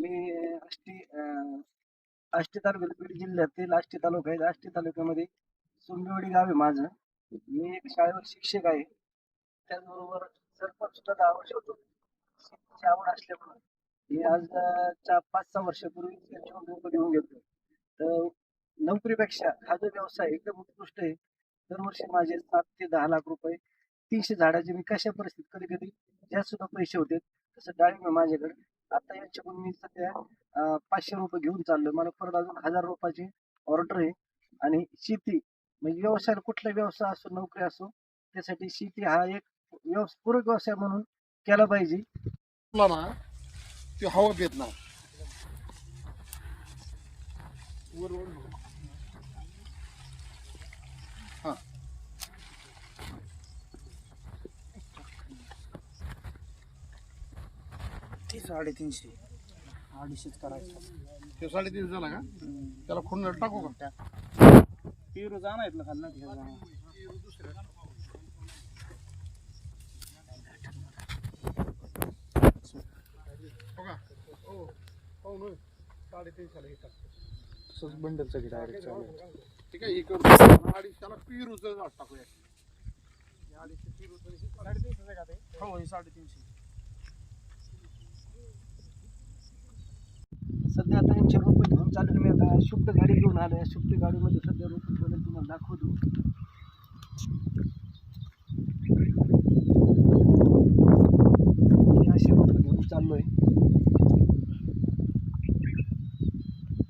मी आष्टी तालुक्यात बीड जिल्ह्यातील आष्टी तालुका आहे. आष्टी तालुक्यामध्ये सोंबिवडी गाव आहे माझं. मी एक शाळेवर शिक्षक आहे. त्याचबरोबर सरपंच सुद्धा 10 वर्ष होतो. शेतीची आवड असल्यामुळे मी आज 5-6 वर्षापूर्वी त्याच्यावर रोपं घेऊन घेतलो. तर नोकरीपेक्षा हा जो व्यवसाय एकदम उत्कृष्ट आहे. दरवर्षी माझे 7 ते 10 लाख रुपये 300 झाडाचे मी कशा परिस्थितीत कधी कधी जास्त सुद्धा पैसे होते. तसं डाळिंब आहे माझ्याकडे. आता यांच्याकडून मी सध्या 500 रोपं घेऊन चाललोय. मला परत अजून 1000 रोपाची ऑर्डर आहे. आणि शेती म्हणजे व्यवसाय, कुठला व्यवसाय असो नोकरी असो, त्यासाठी शेती हा एक पूरक व्यवसाय म्हणून केला पाहिजे. ना ते हवा देत नाही. हा 350 250 करायचं. ते 3.5 झाला का? त्याला खून टाकू का? पेरू जाणार आहेत ना खाली ना ठेवा. हो 3.5 झाला घेतात. तसंच बंडलचं घे डायरेक्ट चालू. ठीक आहे. एक 250 पेरूचं झाड टाकूया. 350 का ते? हो हे 350. सध्या आता यांचे रोपं घेऊन चालू मी आता शुद्ध गाडी घेऊन आलोय. शुद्ध गाडीमध्ये सध्या रोपं तुम्हाला दाखवतो.